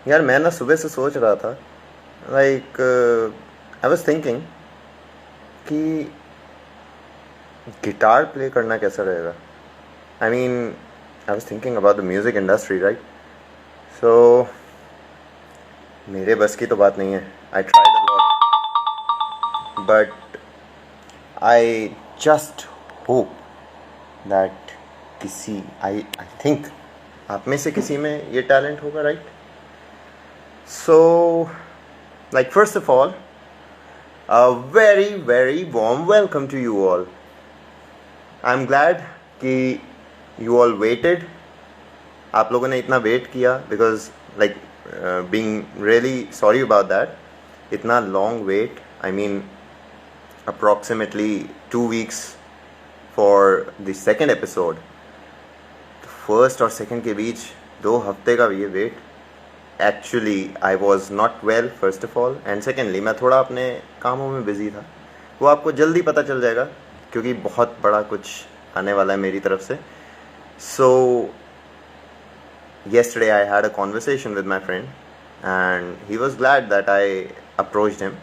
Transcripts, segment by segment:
यार मैं ना सुबह से सोच रहा था, लाइक आई वाज थिंकिंग कि गिटार प्ले करना कैसा रहेगा. I mean I was thinking about the music industry, right? So मेरे बस की तो बात नहीं है. I tried a lot, but I just hope that किसी आई थिंक आप में से किसी में ये टैलेंट होगा, right? So like first of all, a very very warm welcome to you all. I'm glad कि you all waited. आप लोगों ने इतना वेट किया, because like being really sorry about that. इतना long wait, I mean approximately 2 weeks for the second episode. First और second के बीच 2 हफ्ते का ये wait. Actually I was not well, first of all, and secondly मैं थोड़ा अपने कामों में बिजी था. वो आपको जल्दी पता चल जाएगा क्योंकि बहुत बड़ा कुछ आने वाला है मेरी तरफ से. सो yesterday I had a conversation with my friend and he was glad that I approached him.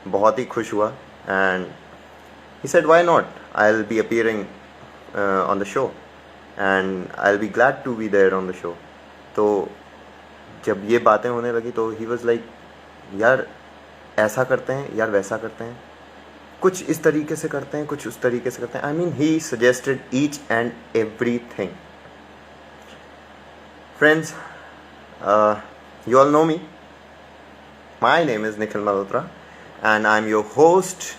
बहुत ही खुश हुआ and he said why not, I'll be appearing on the show and I'll be glad to be there on the show. तो जब ये बातें होने लगी तो ही वॉज लाइक, यार ऐसा करते हैं, यार वैसा करते हैं, कुछ इस तरीके से करते हैं, कुछ उस तरीके से करते हैं. I mean he suggested each and every thing. Friends, you all know me. My name is Nikhil Malhotra and I'm your host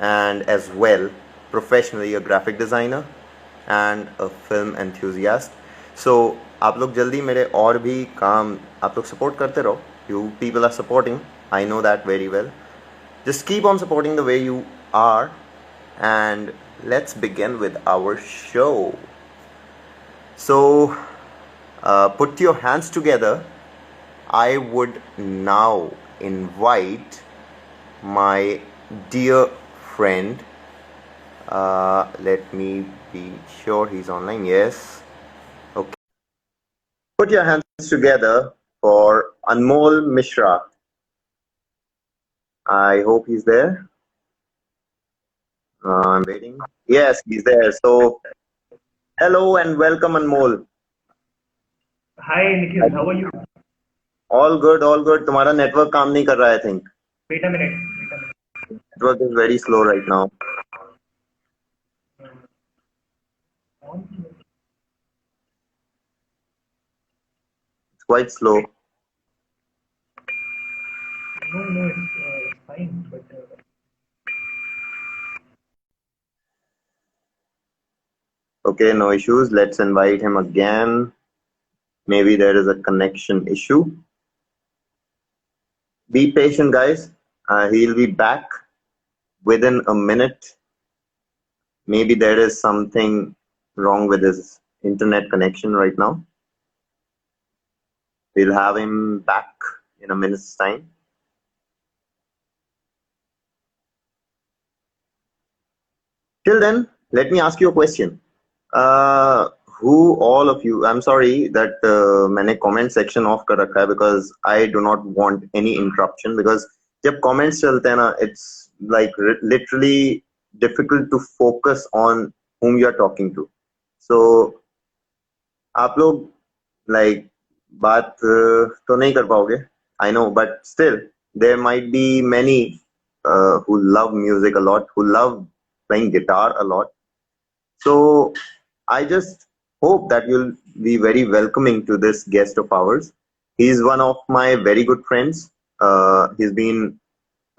and as well professionally a graphic designer and a film enthusiast. So आप लोग जल्दी मेरे और भी काम आप लोग support करते रहो. You people are supporting, I know that very well. Just keep on supporting the way you are and let's begin with our show. So put your hands together. I would now invite my dear friend. Let me be sure he's online. Yes. Okay. Put your hands together for Anmol Mishra. I hope he's there. I'm waiting. Yes, he's there. So, hello and welcome, Anmol. Hi Nikhil, how are you? All good, all good. तुम्हारा network काम नहीं कर रहा है, I think. Wait a minute. Network is very slow right now. It's quite slow. No, it's fine. But Okay, no issues. Let's invite him again. Maybe there is a connection issue. Be patient, guys. He'll be back within a minute. Maybe there is something wrong with his internet connection right now. We'll have him back in a minute's time. Till then, let me ask you a question. Who all of you, I'm sorry that मैंने comment section off कर रखा है because I do not want any interruption, because जब comments चलते हैं ना, it's like literally difficult to focus on whom you are talking to. So आप लोग like बात तो नहीं कर पाओगे, I know, but still there might be many who love music a lot, who love playing guitar a lot. So I just hope that you'll be very welcoming to this guest of ours. He's one of my very good friends. He's been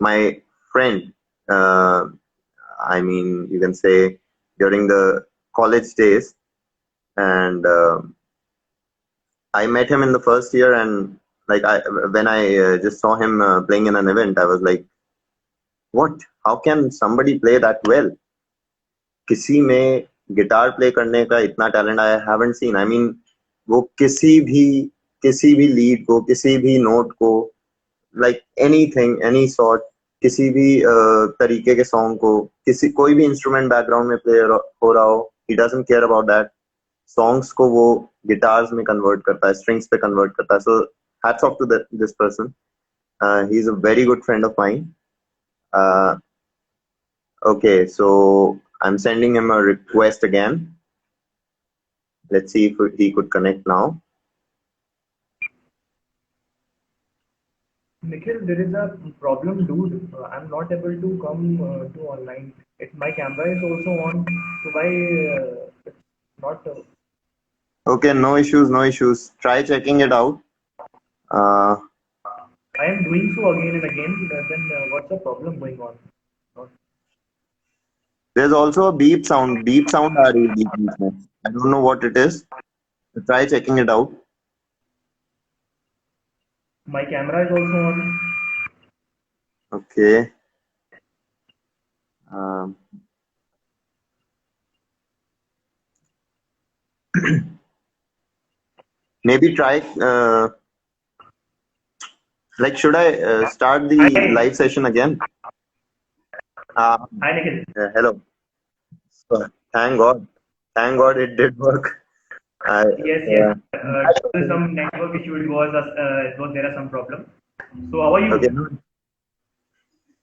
my friend, I mean, you can say during the college days. And I met him in the first year, and like when I just saw him playing in an event, I was like, what? How can somebody play that well? किसी में guitar play करने का इतना talent I haven't seen. I mean वो किसी भी lead को, किसी भी नोट को, लाइक एनीथिंग, एनी सॉर्ट, किसी भी तरीके के सॉन्ग को, किसी कोई भी इंस्ट्रूमेंट बैकग्राउंड में प्ले हो रहा हो, he doesn't care about that. Songs को वो गिटार्स में कन्वर्ट करता है, स्ट्रिंग्स पे कन्वर्ट करता है. So hats off to this person. He is a very good friend of mine. Okay, so I'm sending him a request again. Let's see if he could connect now. Nikhil, there is a problem, dude. I'm not able to come to online. My camera is also on, so why it's not? Okay, no issues, no issues. Try checking it out. I am doing so again and again. Then what's the problem going on? Not- There's also a beep sound. Beep sound aa rahi hai beep beep mein. I don't know what it is. Try checking it out. My camera is also on. Okay. Um, maybe try. Like, should I start the Hi, live session again? hi, Nikhil. Hello. Thank God. Thank God it did work. Yes, yes. Due to some network issue, there are some problem. So how are you? Okay.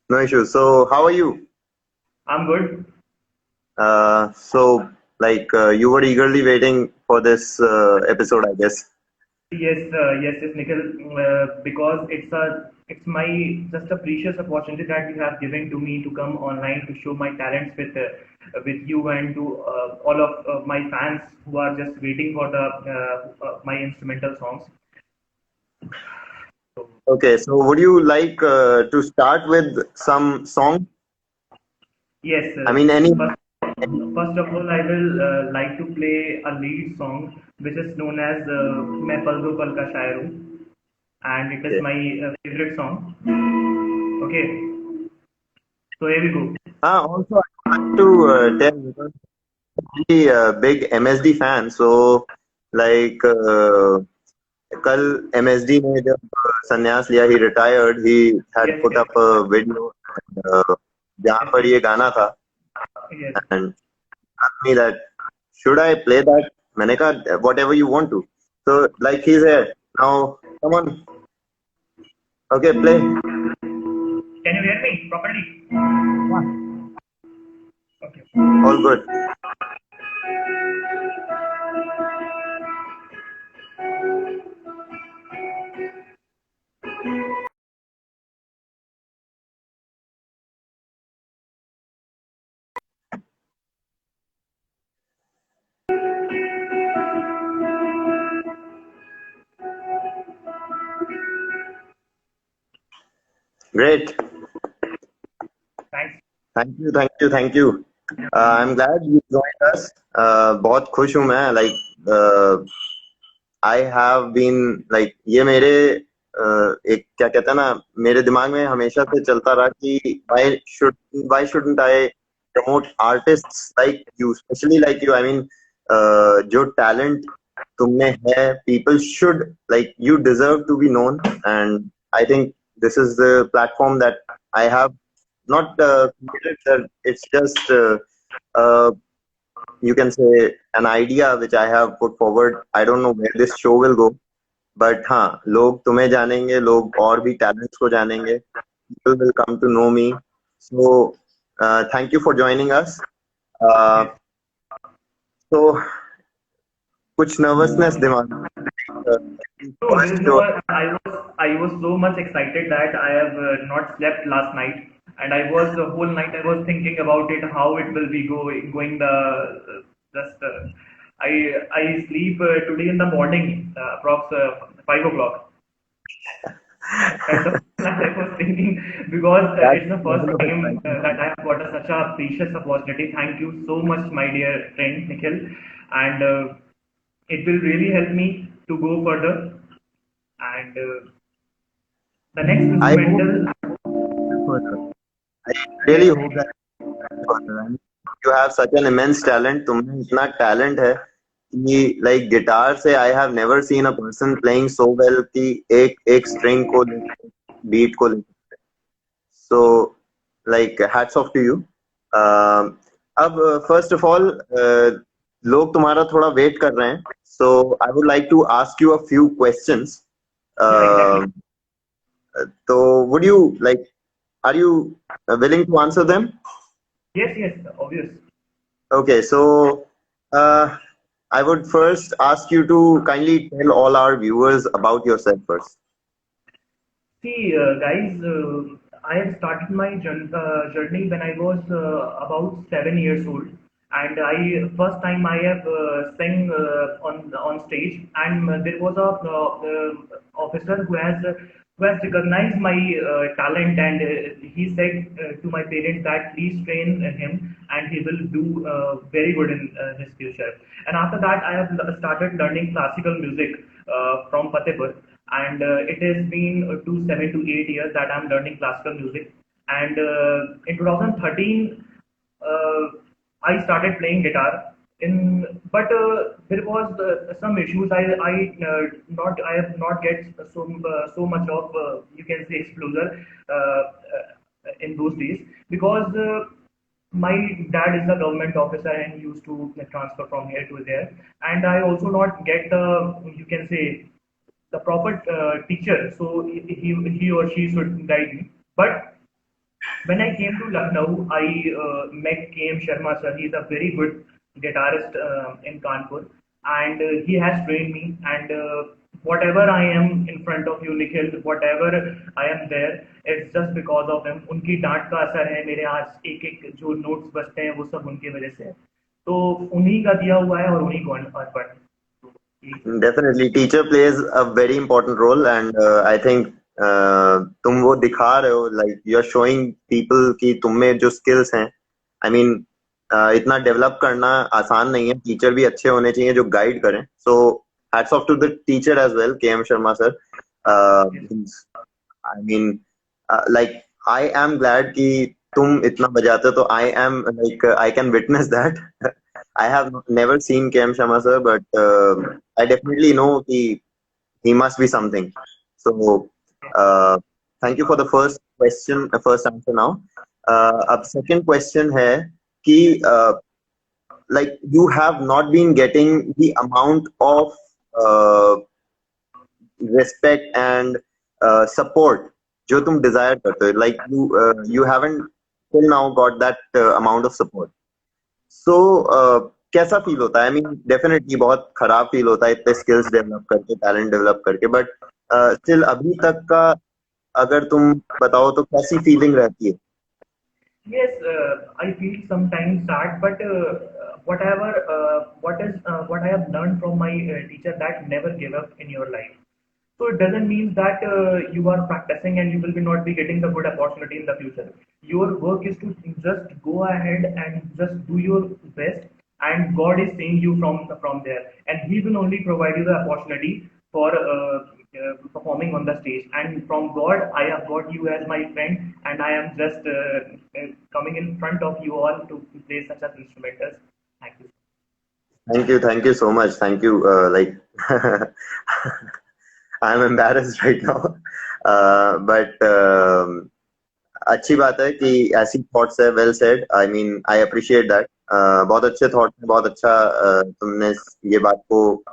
No issues. So, how are you? I'm good. So, like, you were eagerly waiting for this episode, I guess. Yes, Nikhil. Because it's my just a precious opportunity that you have given to me to come online to show my talents with you and to all of my fans who are just waiting for the my instrumental songs. Okay, so would you like to start with some song? Yes. I mean, any. First of all, I will like to play a lead song which is known as "मैं पल दो पल का शायर हूँ," and it is Okay. my favorite song. Okay, so here we go. Also, I want to tell you, I'm really a big MSD fan. So, like, कल MSD ने जब संन्यास लिया, he retired, he had Yes, put yes, up a video जहाँ पर ये गाना था, yes. and asked me that should I play that? मैंने कहा whatever you want to. So, like, he's here now. Come on. Okay, play. Can you hear me properly? Okay. All good. Great. Thanks. Thank you, thank you, thank you. I'm glad you joined us. बहुत खुश हूँ मैं. Like, I have been like, ये मेरे एक क्या कहते हैं ना, मेरे दिमाग में हमेशा से चलता रहा कि why shouldn't I promote artists like you, especially like you. I mean, जो talent तुमने है, people should, like, you deserve to be known, and I think this is the platform that I have not created, sir. It's just uh, you can say an idea which I have put forward. I don't know where this show will go, but हाँ, लोग तुम्हें जानेंगे, लोग और भी talents को जानेंगे. People will come to know me. So thank you for joining us. So कुछ nervousness दिमाग में. So there First is show. I was so much excited that I have not slept last night, and I was the whole night I was thinking about it, how it will be going the just I sleep today in the morning, approx 5 o'clock. And I was thinking because That's it's the the first level of time excitement. that I have got such a precious opportunity. Thank you so much, my dear friend Nikhil, and it will really help me to go further. And the next I hope instrumental, further. I really yes, hope that further. I mean, you have such an immense talent. तुम्हें इतना talent है कि like guitar से I have never seen a person playing so well कि एक एक string को लेके beat को लेके. So like hats off to you. अब first of all लोग तुम्हारा थोड़ा वेट कर रहे हैं, so I would like to ask you a few questions. Yeah, exactly. So would you like, are you willing to answer them? Yes, yes, obvious. Okay, so uh, I would first ask you to kindly tell all our viewers about yourself first. See, guys, I have started my journey when I was about 7 years old, and I first time I have sang on stage, and there was a officer who has recognized my talent, and he said to my parents that please train him, and he will do very good in his future. And after that, I have started learning classical music from Fatehpur, and it has been 7 to 8 years that I'm learning classical music. And in 2013, uh, I started playing guitar. But there was some issues. I have not get so much of you can say exposure in those days because. My dad is a government officer and used to transfer from here to there, and I also not get the you can say the proper teacher, so he or she should guide me. But when I came to Lucknow, I met KM Sharma sir. He's a very good guitarist in Kanpur, and he has trained me. And whatever I am in front of you, Nikhil, whatever I am there, it's just because of him. उनकी डांट का असर है मेरे आज एक एक जो नोट्स बजते हैं वो सब उनकी वजह से है. तो उन्हीं का दिया हुआ है और उन्हीं को अर्पण. Definitely, teacher plays a very important role, and I think तुम वो दिखा रहे हो, like you're showing people कि तुम में जो skills हैं, I mean इतना डेवलप करना आसान नहीं है. टीचर भी अच्छे होने चाहिए जो गाइड करें. So hats off to the teacher as well, KM Sharma sir. I mean like I am glad कि तुम इतना बजाते हो, तो I am like I can witness that. I have never seen KM Sharma sir, but I definitely know he must be something. So thank you for the first question, first answer now. अब second question है कि like you have not been getting the amount of respect and support जो तुम desire करते हो. Like you haven't till now got that amount of support. So कैसा feel होता है? I mean definitely बहुत खराब फील होता है इतने skills develop करके, talent develop करके, but still अभी तक का अगर तुम बताओ तो कैसी feeling रहती है? Yes, I feel sometimes sad, but what I have learned from my teacher that never give up in your life. So it doesn't mean that you are practicing and you will be not be getting the good opportunity in the future. Your work is to just go ahead and just do your best, and God is seeing you from there, and He will only provide you the opportunity for performing on the stage. And from God, I have got you as my friend, and I am just coming in front of you all to play such an instrumentals. Thank you. Thank you so much. Thank you. Like I'm embarrassed right now, but अच्छी बात है कि ऐसी thoughts है. Well said. I mean I appreciate that. बहुत अच्छे thoughts हैं, बहुत अच्छा तुमने ये बात को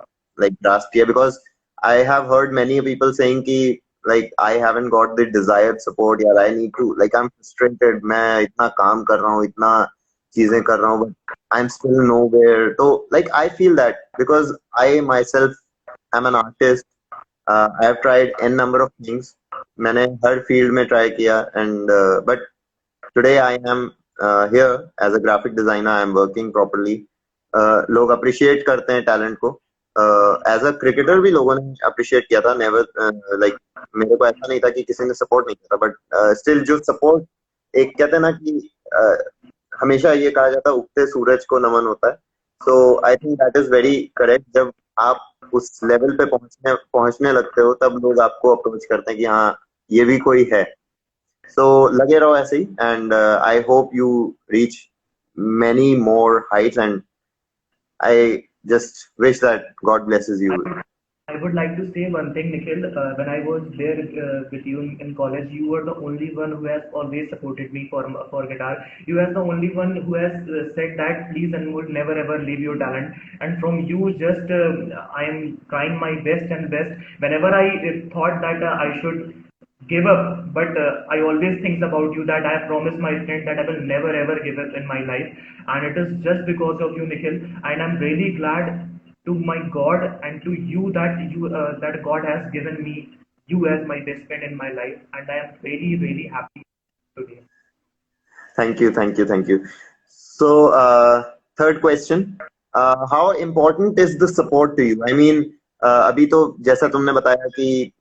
लाइक ग्रास्प किया, because I have heard many people saying कि like I haven't got the desired support, यार. I need to, like I'm frustrated, मैं इतना काम कर रहा हूँ, इतना चीजें कर रहा हूँ, but I'm still nowhere. So like I feel that because I myself am an artist. I have tried n number of things. मैंने हर फील्ड में ट्राई किया, and but today I am here as a graphic designer. I am working properly. लोग appreciate करते हैं talent को. As a cricketer भी लोगों ने अप्रिशिएट किया था. नेवर लाइक मेरे को ऐसा नहीं था कि किसी ने सपोर्ट नहीं किया था, बट स्टिल जो सपोर्ट, एक कहते हैं ना कि हमेशा ये कहा जाता है उगते सूरज को नमन होता है. So I think that is very correct. जब आप उस लेवल पे पहुंचने लगते हो, तब लोग आपको अप्रोच करते हैं कि हाँ ये भी कोई है. सो लगे रहो ऐसे ही, and I hope you reach many more heights, and I just wish that God blesses you. I would like to say one thing, Nikhil. When I was there with you in college, you were the only one who has always supported me for guitar. You are the only one who has said that please Anmol, never ever leave your talent. And from you, just I am trying my best and best. Whenever I thought that I should give up, but I always think about you that I have promised my friend that I will never ever give up in my life, and it is just because of you, Nikhil. And I'm really glad to my God and to you that God has given me you as my best friend in my life, and I am really happy today. Thank you, thank you, thank you. So, third question, how important is the support to you? I mean, अभी तो जैसा तुमने बताया कि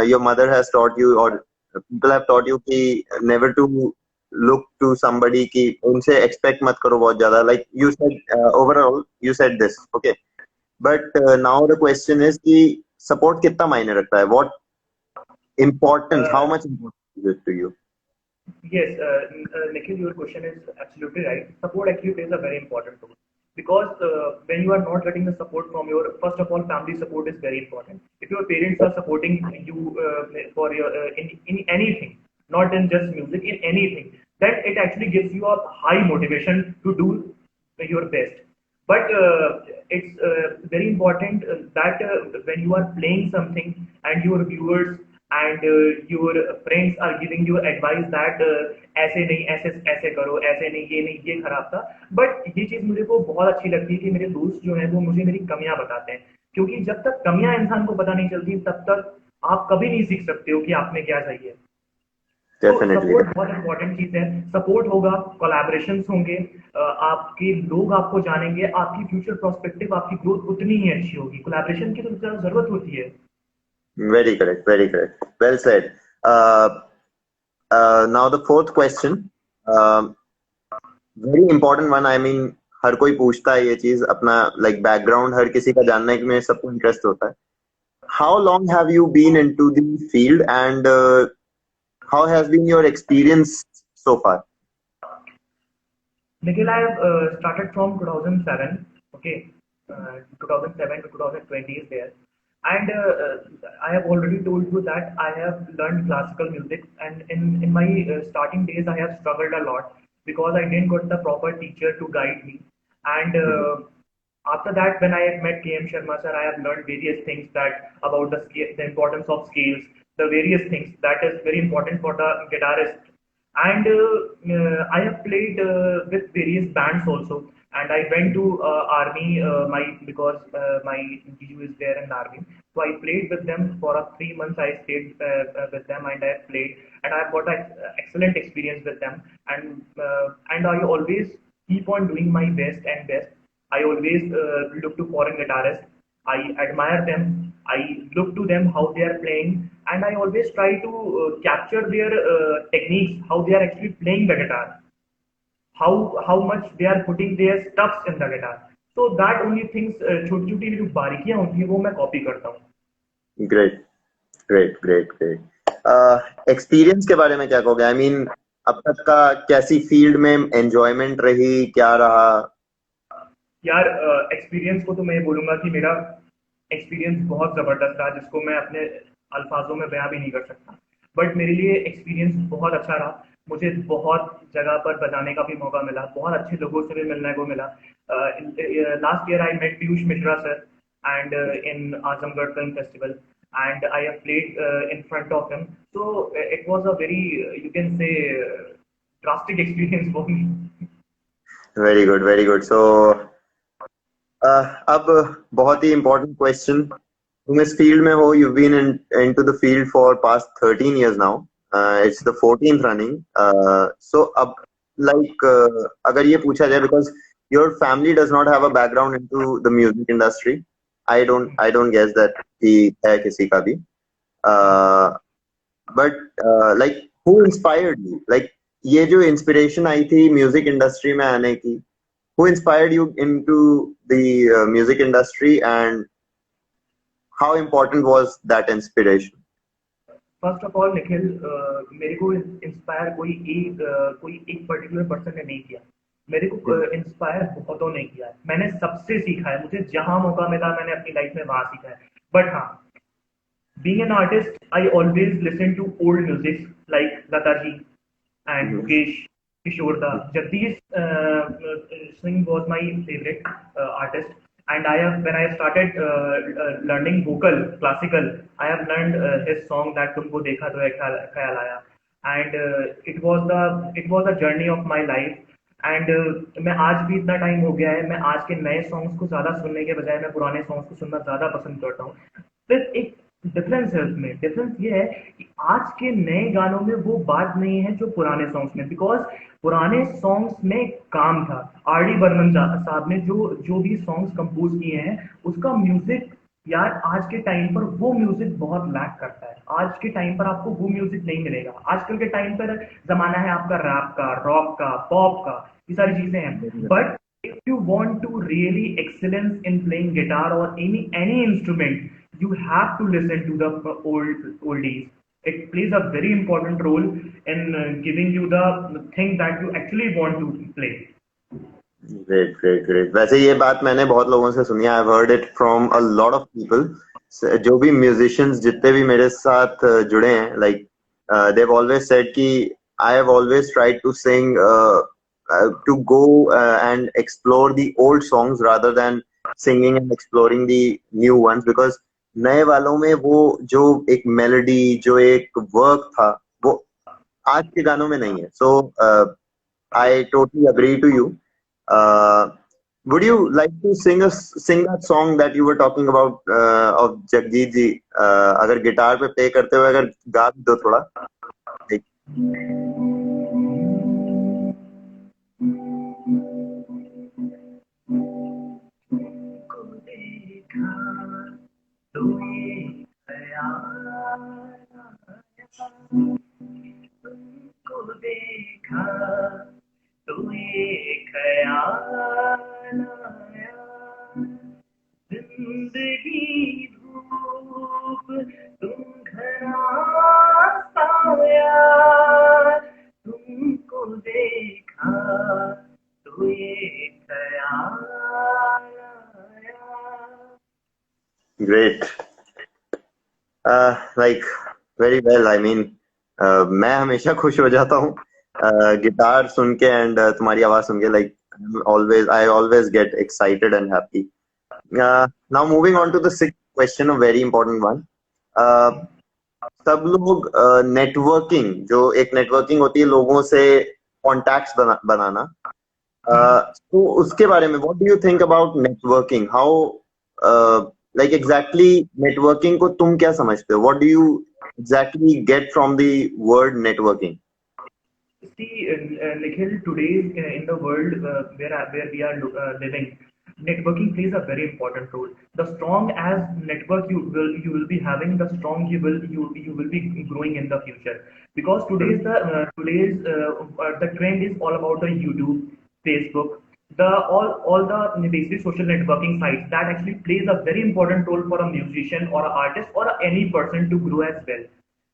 your mother has taught you or people have taught you कि never to look to somebody कि उनसे expect मत करो बहुत ज़्यादा. Like you said, overall you said this, okay. But now the question is कि support कितना मायने रखता है? What importance? How Uh, much importance is it to you? Yes, Nikhil, your question is absolutely right. Support actually plays a very important role because when you are not getting the support from your, first of all, family support is very important. If your parents are supporting you for your in anything, not in just music, in anything, then it actually gives you a high motivation to do your best. But it's very important that when you are playing something and your viewers and your friends are giving you advice that ऐसे नहीं ऐसे ऐसे करो ऐसे नहीं ये खराब था. बट ये चीज मुझे को बहुत अच्छी लगती है कि मेरे दोस्त जो हैं वो मुझे मेरी कमियां बताते हैं, क्योंकि जब तक कमियां इंसान को पता नहीं चलती तब तक आप कभी नहीं सीख सकते हो कि आप में क्या चाहिए. तो Definitely. सपोर्ट बहुत इंपॉर्टेंट चीज है. सपोर्ट होगा, कोलैबोरेशंस होंगे, आपके लोग आपको जानेंगे, आपकी फ्यूचर प्रोस्पेक्टिव, आपकी ग्रोथ उतनी ही अच्छी होगी. कोलैबोरेशन की तो जरूरत होती है. Very correct, very correct. Well said. Now the fourth question, very important one. I mean, हर कोई पूछता है ये चीज अपना like background हर किसी का जानने में सबको interest होता है. How long have you been into the field and how has been your experience so far? Nikhil, I have started from 2007. Okay, 2007 to 2020 is there, and I have already told you that I have learned classical music, and in my starting days I have struggled a lot because I didn't got the proper teacher to guide me, and Mhm. after that when I have met KM Sharma sir, I have learned various things that about the importance of scales, the various things that is very important for the guitarist. And I have played with various bands also. And I went to army, my because my GU is there in the army. So I played with them for 3 months. I stayed with them and I played, and I've got an excellent experience with them. And I always keep on doing my best and best. I always look to foreign guitarists. I admire them. I look to them how they are playing, and I always try to capture their techniques, how they are actually playing the guitar, how much they are putting their stuffs in the guitar. So that only things छोटी छोटी जो बारीकियां होती है वो मैं copy करता हूँ. Great, great, great, great. Experience के बारे में क्या कहोगे? I mean, अब तक का कैसी फील्ड में एंजॉयमेंट रही, क्या रहा? यार एक्सपीरियंस को तो मैं ये बोलूंगा कि मेरा एक्सपीरियंस बहुत ज़बरदस्त रहा, जिसको मैं अपने अल्फाजों में बयां भी नहीं कर सकता. बट मेरे लिए एक्सपीरियंस बहुत अच्छा रहा. मुझे बहुत जगह पर बजाने का भी मौका मिला, बहुत अच्छे लोगों से भी मिलने को मिला. Last year I met Piyush Mishra sir and in Azamgarh Film Festival, and I have played in front of him. So it was a very, you can say, drastic experience for me. Very good, very good. So अब बहुत ही important question. तुम इस field में हो, you've been into the field for past 13 years now. It's the 14th running. So अब like अगर ये पूछा जाए, because your family does not have a background into the music industry. I don't guess that कि है किसी का भी. But like who inspired you? Like ये जो inspiration आई थी म्यूजिक इंडस्ट्री में आने की, who inspired you into the music industry and how important was that inspiration? First of all Nikhil, मेरे को इंस्पायर कोई एक पर्टिकुलर पर्सन ने नहीं किया. मेरे को इंस्पायर बहुतों ने किया है. मैंने सबसे सीखा है. मुझे जहां मौका मिला मैंने अपनी लाइफ में वहां सीखा है. But being an artist, I always listen to old music like Lata ji and Mhm. Mukesh, Kishore Da. Jagdish Singh was my favorite artist, and I have when I started learning vocal classical, I have learned his song that तुमको देखा तो है ख्याल आया, and it was a journey of my life. And मैं आज भी इतना टाइम हो गया है, मैं आज के नए सॉन्ग्स को ज्यादा सुनने के बजाय मैं पुराने सॉन्ग्स को सुनना ज्यादा पसंद करता हूँ. सिर्फ एक डिफरेंस है उसमें, डिफरेंस ये है कि आज के नए गानों में वो बात नहीं है जो पुराने सॉन्ग्स में, बिकॉज पुराने सॉन्ग्स में काम था. आर डी बर्मन साहब ने जो जो भी सॉन्ग्स कंपोज किए हैं, उसका म्यूजिक यार आज के टाइम पर वो म्यूजिक बहुत लैक करता है. आज के टाइम पर आपको वो म्यूजिक नहीं मिलेगा. आजकल के टाइम पर जमाना है आपका रैप का, रॉक का, पॉप का, ये सारी चीजें हैं. But if you want to really excellence in playing guitar or any instrument, you have to listen to the oldies. It plays a very important role in giving you the thing that you actually want to play. Great great great. वैसे ये बात मैंने बहुत लोगों से सुनी है. I heard it from a lot of people. जो भी म्यूजिशियंस जितने भी मेरे साथ जुड़े हैं, like they have always said कि I have always tried to sing to go and explore the old songs rather than singing and exploring the new ones, because नए वालों में वो जो एक मेलोडी, जो एक वर्क था, वो आज के गानों में नहीं है. सो I totally agree to you. Would you like to sing that song that you were talking about of Jagjit ji? अगर गिटार पे प्ले करते हुए अगर गा दो थोड़ा. Like, तुमको देखा तो ये ख्याल आया, जिंदगी धूप तुम घना साया, तुमको देखा तो ये ख्याल आया. great. Like very well. I mean, मैं हमेशा खुश हो जाता हूँ गिटार सुन के एंड तुम्हारी आवाज सुन के. Like I always get excited and happy. Now moving on to the sixth question, a very important one. सब लोग नेटवर्किंग, जो एक नेटवर्किंग होती है लोगों से कॉन्टैक्ट्स बनाना, तो उसके बारे में what do you think about networking? How like exactly networking को तुम क्या समझते हो? What do you exactly get from the word networking? See, Nikhil, today in the world where we are living, networking plays a very important role. The strong as network you will be having, the strong you will be growing in the future. Because today's the trend is all about the YouTube, Facebook, the all the basically social networking sites that actually plays a very important role for a musician or an artist or any person to grow as well.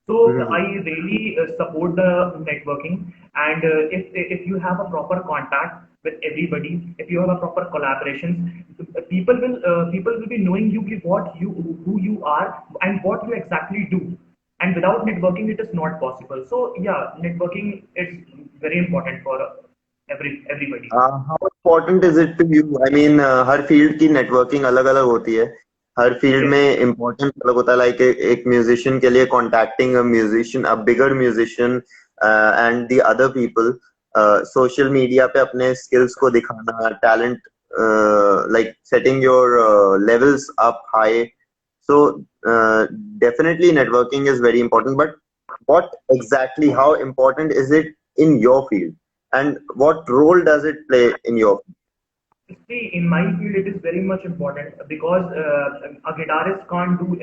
So I really support the networking, and if you have a proper contact with everybody, if you have a proper collaboration, people will be knowing you what you who you are and what you exactly do. And without networking, it is not possible. So yeah, networking is very important for everybody. How important is it to you? I mean, her field की networking अलग अलग होती है. हर field में importance अलग होता है. Like एक म्यूजिशियन के लिए contacting a musician, a bigger musician and the other people, social media पे अपने स्किल्स को दिखाना, talent, like setting your levels up high. So definitely networking is very important, but what exactly, how important is it in your field, and what role does it play in your field? See, in my field, it is very much important because a guitarist can't do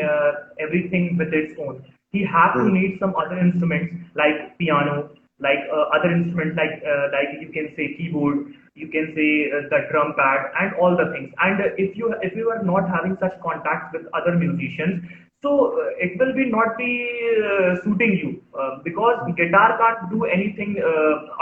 everything with its own. He has to need some other instruments like piano, like other instruments like you can say keyboard, you can say the drum pad, and all the things. And if you are not having such contacts with other musicians, so it will be not be suiting you because guitar can't do anything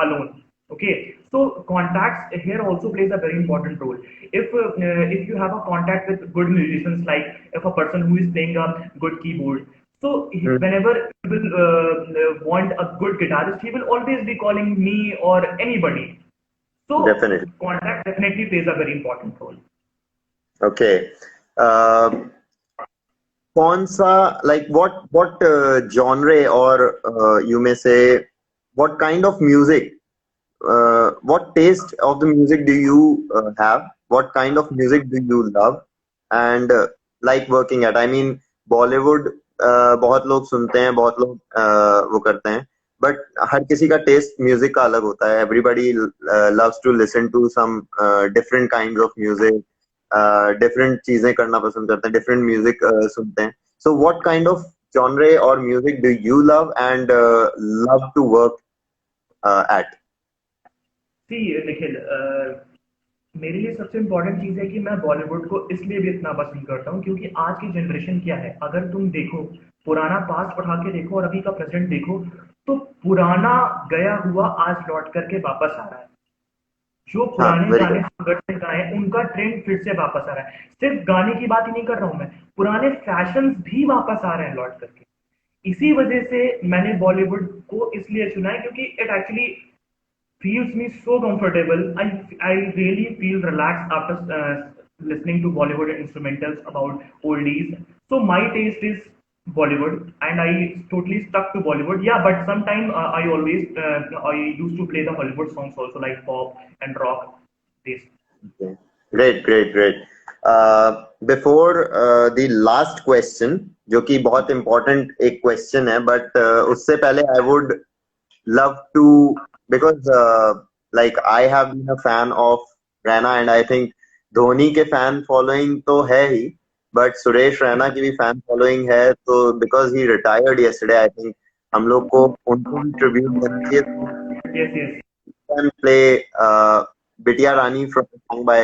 alone. Okay, so contacts here also plays a very important role. If you have a contact with good musicians, like if a person who is playing a good keyboard, so Hmm. whenever he will want a good guitarist, he will always be calling me or anybody. So Definitely. contact definitely plays a very important role. Okay. Uh, कौन सा, like what genre, or you may say what kind of music, what taste of the music do you have? What kind of music do you love and like working at? I mean, Bollywood बहुत लोग सुनते हैं, बहुत लोग वो करते हैं, but हर किसी का टेस्ट म्यूजिक का अलग होता है. Everybody loves to listen to some different kinds of music, different चीजें करना पसंद करते हैं, डिफरेंट म्यूजिक सुनते हैं. So what kind of genre or music do you love and love to work at? सी निखिल, मेरे लिए सबसे इम्पोर्टेंट चीज़ है कि मैं बॉलीवुड को इसलिए भी इतना पसंद करता हूँ क्योंकि आज की जनरेशन क्या है, अगर तुम देखो, पुराना पास्ट उठा के देखो और अभी का प्रेजेंट देखो, तो पुराना गया हुआ आज लौट करके वापस आ रहा है. जो हाँ, पुराने वेरी गाने गुड. सिंगर ने गाए उनका ट्रेंड फिर से वापस आ रहा है. सिर्फ गाने की बात ही नहीं कर रहा हूँ मैं, पुराने फैशंस भी वापस आ रहे हैं लौट करके. इसी वजह से मैंने बॉलीवुड को इसलिए चुना है क्योंकि it actually feels me so comfortable. I really feel relaxed after listening to Bollywood instrumentals about oldies. So my taste is Bollywood, and I totally stuck to Bollywood. Yeah, but sometime I used to play the Hollywood songs also, like pop and rock. This. Okay. Great, great, great. Before the last question, जो कि बहुत important एक question है, but उससे पहले I would love to, because like I have been a fan of Raina, and I think Dhoni के fan following तो है ही, but सुरेश रैना की भी fan following है, तो because he retired yesterday, I think हम लोग को उनको भी tribute देना चाहिए. Yes, yes. Can play Bitya Rani from a song by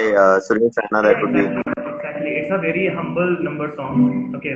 Suresh Raina. That Yeah, would be exactly. Exactly. It's a very humble number song. Okay.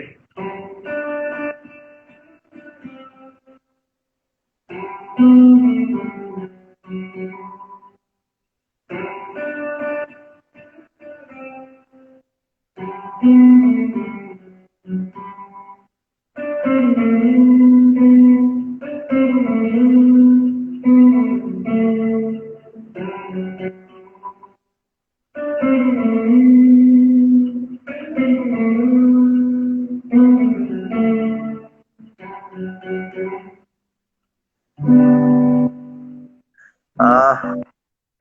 uh,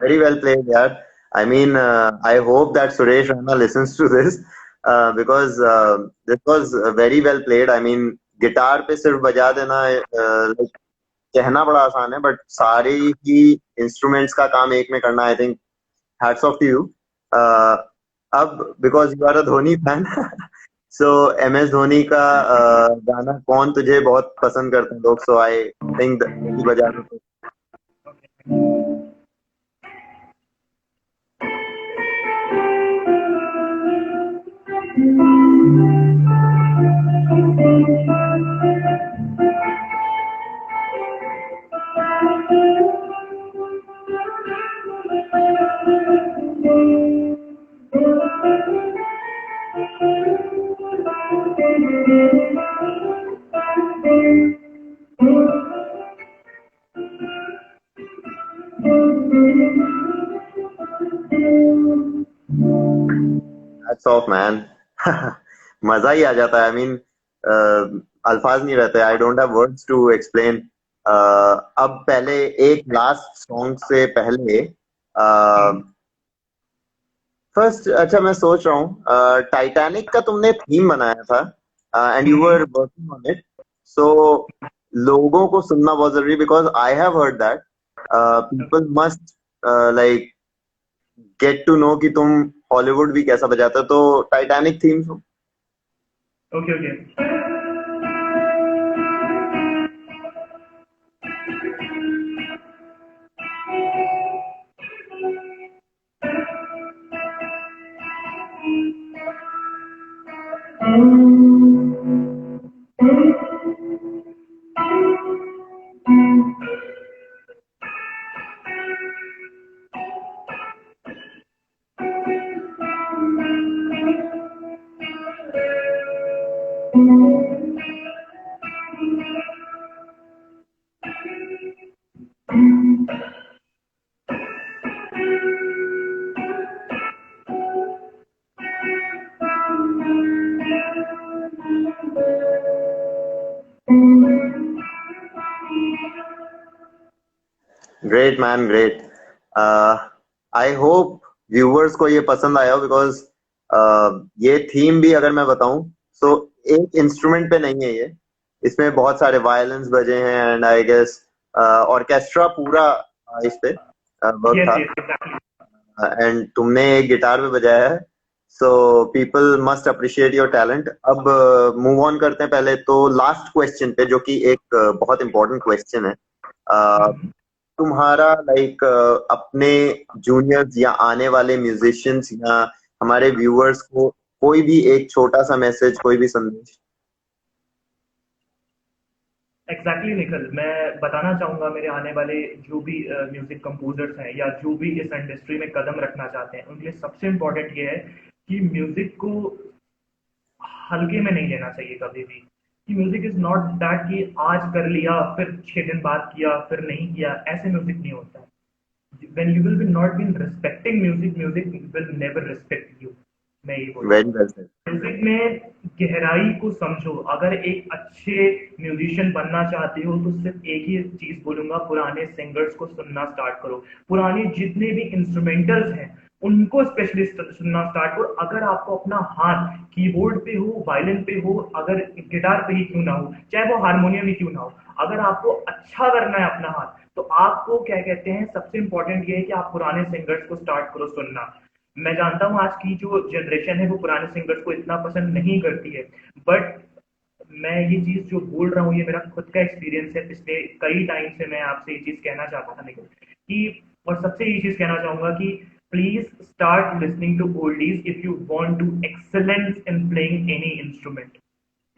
very well played, yeah. I mean, I hope that Suresh Raina listens to this because this was very well played. I mean, guitar पे सिर्फ बजा देना like, कहना बड़ा आसान है, but सारे ही instruments का काम एक में करना, I think hats off to you. अब because you are a Dhoni fan, so M S Dhoni का गाना कौन तुझे बहुत पसंद करते हैं लोग, सो आई थिंक बजा दो. Hats off man. मजा ही आ जाता है. आई मीन, अल्फाज नहीं रहते. I don't have words to explain. अब पहले एक लास्ट सॉन्ग से पहले फर्स्ट, अच्छा मैं सोच रहा हूँ, टाइटैनिक का तुमने थीम बनाया था and you were working on it, so लोगों को सुनना बहुत जरूरी, because I have heard that people must like get to know कि तुम हॉलीवुड भी कैसा बजाते हो, तो Titanic theme. Okay, okay. Great man, great. I hope viewers को ये पसंद आया, बिकॉज ये थीम भी अगर मैं बताऊं तो एक इंस्ट्रूमेंट पे नहीं है ये, इसमें बहुत सारे वायलिन्स बजे हैं एंड आई गेस ऑर्केस्ट्रा पूरा इस पे वर्क यस था, यस एग्जैक्टली। एंड तुमने एक गिटार पे बजाया है, so people must appreciate your talent. अब मूव ऑन करते हैं पहले तो लास्ट क्वेश्चन पे, जो कि एक बहुत इंपॉर्टेंट क्वेश्चन है। तुम्हारा लाइक अपने जूनियर्स या आने वाले म्यूजिशियंस या हमारे व्यूअर्स को कोई भी एक छोटा सा मैसेज, कोई भी संदेश। एग्जैक्टली निखिल, मैं बताना चाहूंगा मेरे आने वाले जो भी म्यूजिक कंपोजर्स हैं या जो भी इस इंडस्ट्री में कदम रखना चाहते हैं, उनके लिए सबसे इम्पोर्टेंट ये है कि म्यूजिक को हल्के में नहीं लेना चाहिए कभी भी। कि म्यूजिक इज नॉट दैट कि आज कर लिया फिर 6 दिन बाद किया फिर नहीं किया, ऐसे म्यूजिक नहीं होता है। when you will be not been respecting music, music will never respect you। मैं ये बोलूंगा वेरी वेल सेड। म्यूजिक में गहराई को समझो। अगर एक अच्छे म्यूजिशियन बनना चाहते हो तो सिर्फ एक ही चीज बोलूंगा, पुराने सिंगर्स को सुनना स्टार्ट करो। पुराने जितने भी इंस्ट्रूमेंटल्स हैं उनको स्पेशलिस्ट सुनना स्टार्ट करो। अगर आपको अपना हाथ कीबोर्ड पे हो, वायलिन पे हो, अगर गिटार पे ही क्यों ना हो, चाहे वो हारमोनियम ही क्यों ना हो, अगर आपको अच्छा करना है अपना हाथ, तो आपको क्या कहते हैं, सबसे इंपॉर्टेंट ये है कि आप पुराने सिंगर्स को स्टार्ट करो सुनना। मैं जानता हूँ आज की जो जनरेशन है वो पुराने सिंगर्स को इतना पसंद नहीं करती है, बट मैं ये चीज जो बोल रहा हूँ ये मेरा खुद का एक्सपीरियंस है। पिछले कई टाइम से मैं आपसे ये चीज कहना चाहता था निखिल कि, और सबसे ये चीज कहना चाहूंगा कि please start listening to oldies if you want to excellence in playing any instrument.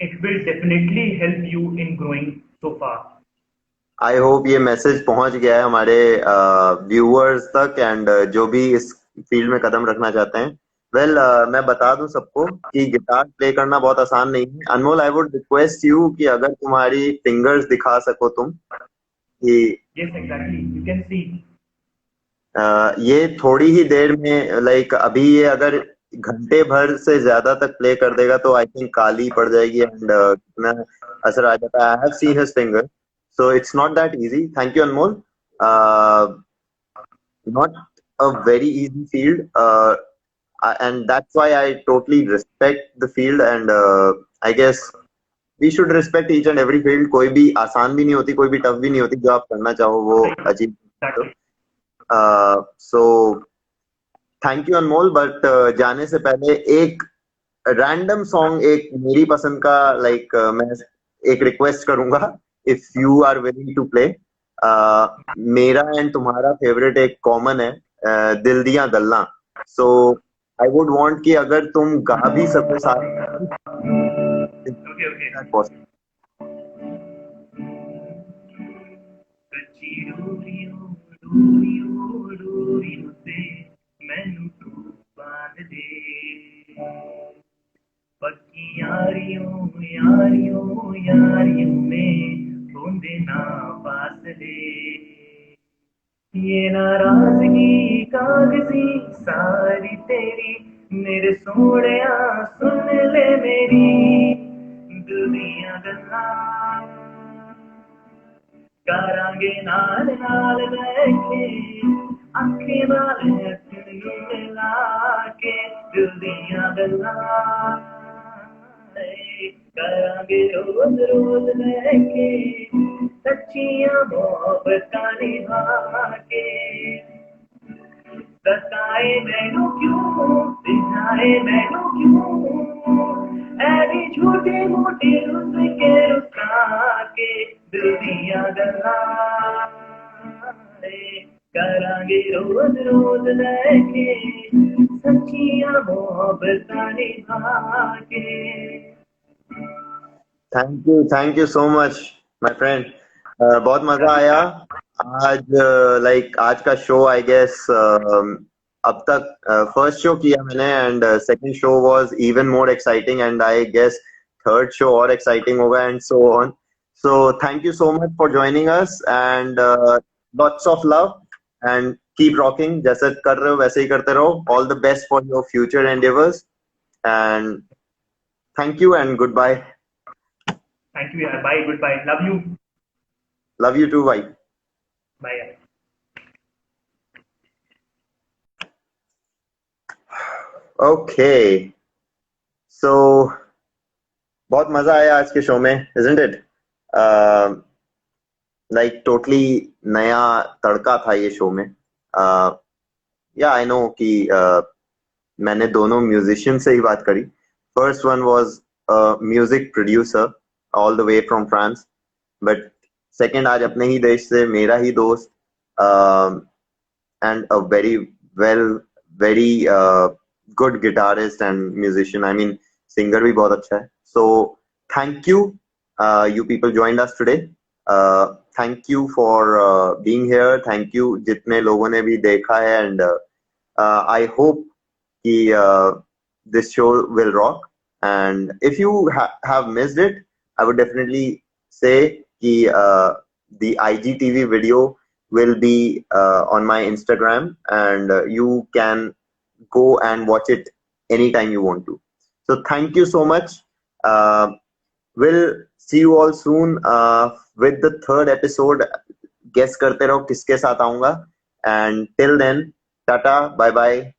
It will definitely help you in growing so far. I hope ये मैसेज पहुंच गया है हमारे व्यूअर्स तक, एंड जो भी इस फील्ड में कदम रखना चाहते हैं। वेल, मैं बता दूं सबको कि गिटार प्ले करना बहुत आसान नहीं है। अनमोल, आई वुड रिक्वेस्ट यू कि अगर तुम्हारी फिंगर्स दिखा सको तुम, कि yes exactly, you can see. ये थोड़ी ही देर में, लाइक अभी ये अगर घंटे भर से ज्यादा तक प्ले कर देगा तो आई थिंक काली पड़ जाएगी, एंड कितना असर आ जाता है। I have seen his finger, so it's not that easy. Thank you Anmol. Not a very easy field, and that's why I totally respect the field, and I guess we should respect each and every field। कोई भी आसान भी नहीं होती, कोई भी tough भी नहीं होती, जो आप करना चाहो वो अचीव कर एग्जैक्टली। सकते हो। सो थैंक यू अनमोल, बट जाने से पहले एक रैंडम सॉन्ग, एक मेरी पसंद का, लाइक मैं एक रिक्वेस्ट करूंगा, if you are willing to play. मेरा एंड तुम्हारा फेवरेट एक कॉमन है, दिल दियां गल्लां। सो आई वुड वांट कि अगर तुम गा भी सको साथ, ओके ओके। कच्ची डोरियों डोरियों डोरियों से मैनू तू बांध दे, पक्की यारियों यारियों यारियों में बूंदे ना पास दे। ये नाराजगी कागजी सारी तेरी, मेरे सोहणिया सुन ले मेरी दिल दियां गल्लां। करांगे नाल नाल बैठे अखे नाल अख नू मिला के दिल दियां गल्लां। करांगे रोज रोज बैठे सच्चियां मोहब्बतां निभा के। सताए मैनू क्यों, सिखाए मैनू क्यों, ऐवी झूठे मूठे रुस के रुसा के दिल दियां गल्लां। करांगे रोज रोज लैके सच्चियां मोहब्बतां निभा के। Thank you so much my friend. बहुत मजा आया आज। लाइक आज का शो आई गेस अब तक फर्स्ट शो किया मैंने, and second show was even more exciting, and I guess third show और एक्साइटिंग होगा, and so on. So thank you so much for joining us, and lots of love, and keep rocking. जैसे कर रहे हो वैसे ही करते रहो। All the best for your future endeavours, and thank you and goodbye. Thank you यार, bye, goodbye, love you. Love you too, bye. Bye यार। Okay, so बहुत मजा आया आज के शो में, isn't it? लाइक टोटली नया तड़का था ये शो में. या आई नो कि मैंने दोनों म्यूजिशियन से ही बात करी. First one was music producer all the way from France, but second आज अपने ही देश से मेरा ही दोस्त, and a very well very good guitarist and musician. I mean singer भी बहुत अच्छा है. सो thank you, you people joined us today. Thank you for being here. Thank you जितने लोगों ने भी देखा है, and I hope कि this show will rock. And if you have missed it, I would definitely say कि the IGTV video will be on my Instagram, and you can go and watch it anytime you want to. So thank you so much. We'll see you all soon with the third episode. Guess करते रहो किसके साथ आऊंगा. And till then, tata, bye bye.